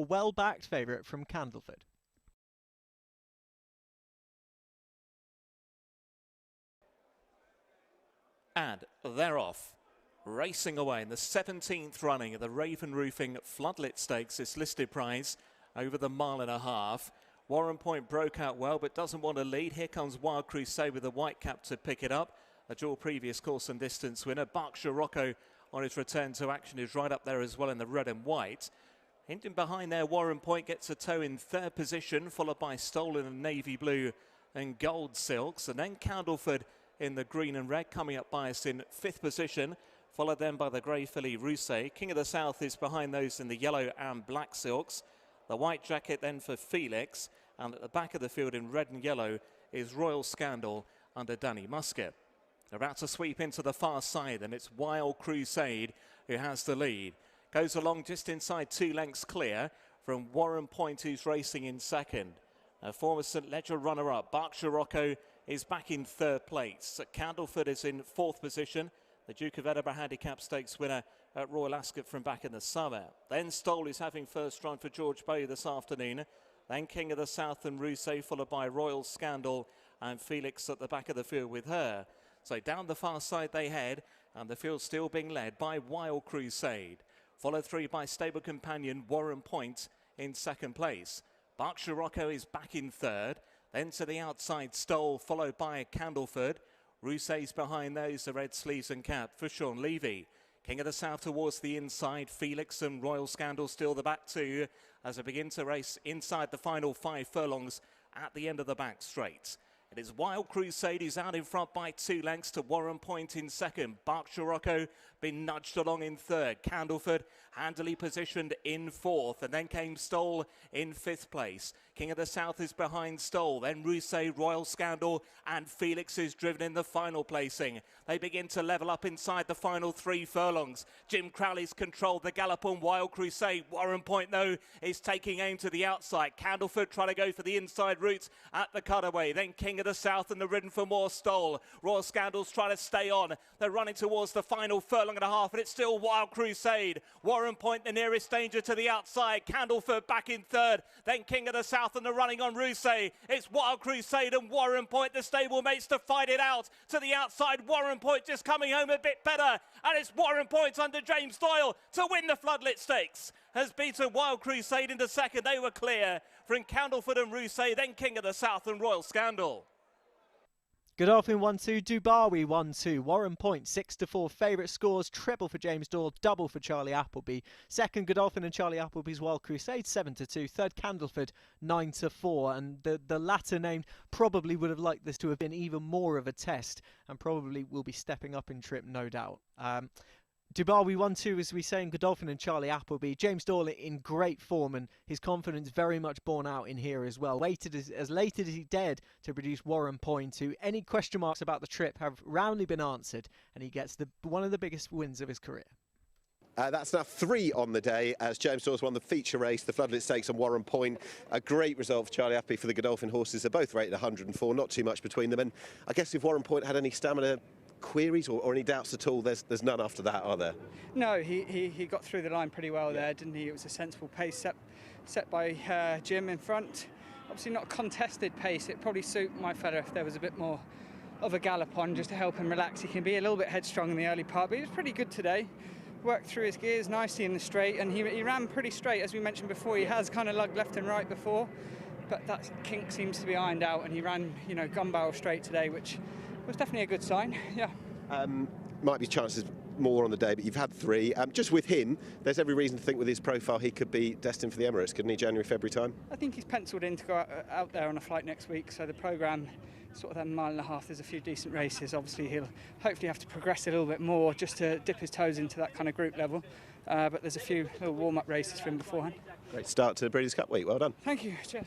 well-backed favourite from Candleford. And they're off, racing away in the 17th running of the Raven Roofing Floodlit Stakes. This listed prize over the 1.5 miles. Warren Point broke out well, but doesn't want to lead. Here comes Wild Crusade with the white cap to pick it up. A dual previous course and distance winner. Berkshire Rocco on his return to action is right up there as well in the red and white. Hinting behind there, Warren Point gets a toe in 3rd position, followed by Stolen in navy blue and gold silks. And then Candleford in the green and red, coming up by us in 5th position, followed then by the grey filly Rousset. King of the South is behind those in the yellow and black silks. The white jacket then for Felix, and at the back of the field in red and yellow is Royal Scandal under Danny Musket. About to sweep into the far side, and it's Wild Crusade who has the lead. Goes along just inside 2 lengths clear from Warren Point, who's racing in 2nd. A former St Ledger runner-up, Berkshire Rocco, is back in 3rd place. Candleford is in 4th position. The Duke of Edinburgh Handicap Stakes winner at Royal Ascot from back in the summer. Then Stoll is having first run for George Bowie this afternoon. Then King of the South and Rousset, followed by Royal Scandal and Felix at the back of the field with her. So down the far side they head, and the field still being led by Wild Crusade. Followed through by stable companion Warren Point in 2nd place. Berkshire Rocco is back in 3rd. Then to the outside Stoll, followed by Candleford. Rousset's behind those, the red sleeves and cap for Sean Levy. King of the South towards the inside. Felix and Royal Scandal still the back 2 as they begin to race inside the final 5 furlongs at the end of the back straight. It is Wild Crusade who's out in front by 2 lengths to Warren Point in 2nd. Berkshire Rocco been nudged along in 3rd. Candleford handily positioned in 4th. And then came Stoll in 5th place. King of the South is behind Stoll. Then Rousset, Royal Scandal and Felix is driven in the final placing. They begin to level up inside the final 3 furlongs. Jim Crowley's controlled the gallop on Wild Crusade. Warren Point, though, is taking aim to the outside. Candleford trying to go for the inside route at the cutaway. Then King of the South and the ridden for more Stoll. Royal Scandal's trying to stay on. They're running towards the final furlong and a half, and it's still Wild Crusade. Warren Point the nearest danger to the outside. Candleford back in 3rd. Then King of the South and the running on Rousset. It's Wild Crusade and Warren Point, the stablemates, to fight it out to the outside. Warren Point just coming home a bit better, and it's Warren Point under James Doyle to win the Floodlit Stakes. Has beaten Wild Crusade into 2nd. They were clear from Candleford and Rousset, then King of the South and Royal Scandal. Godolphin 1-2, Dubawi 1-2, Warren Point 6-4, favourite scores, treble for James Doyle, double for Charlie Appleby. 2nd, Godolphin and Charlie Appleby's Wild Crusade 7-2, 3rd, Candleford 9-4, and the latter named probably would have liked this to have been even more of a test, and probably will be stepping up in trip, no doubt. Dubawi 1-2, as we say, in Godolphin and Charlie Appleby. James Doyle in great form, and his confidence very much borne out in here as well. Waited as late as he dared to produce Warren Point, who any question marks about the trip have roundly been answered, and he gets one of the biggest wins of his career. That's now 3 on the day as James Doyle's won the feature race, the Floodlit Stakes on Warren Point. A great result for Charlie Appleby for the Godolphin horses. They're both rated 104, not too much between them. And I guess if Warren Point had any stamina queries or any doubts at all, there's none after that, are there? No, he got through the line pretty well there, didn't he? It was a sensible pace set by Jim in front. Obviously not a contested pace. It'd probably suit my fella if there was a bit more of a gallop on, just to help him relax. He can be a little bit headstrong in the early part, but he was pretty good today. Worked through his gears nicely in the straight, and he ran pretty straight, as we mentioned before. He has kind of lugged left and right before, but that kink seems to be ironed out, and he ran, gun barrel straight today, which was definitely a good sign. Yeah. Might be chances more on the day, but you've had 3. Just with him, there's every reason to think with his profile he could be destined for the Emirates, couldn't he, January, February time? I think he's penciled in to go out there on a flight next week, so the programme, sort of that 1.5 miles, there's a few decent races. Obviously he'll hopefully have to progress a little bit more just to dip his toes into that kind of group level, but there's a few little warm-up races for him beforehand. Great start to the Breeders' Cup week, well done. Thank you, cheers.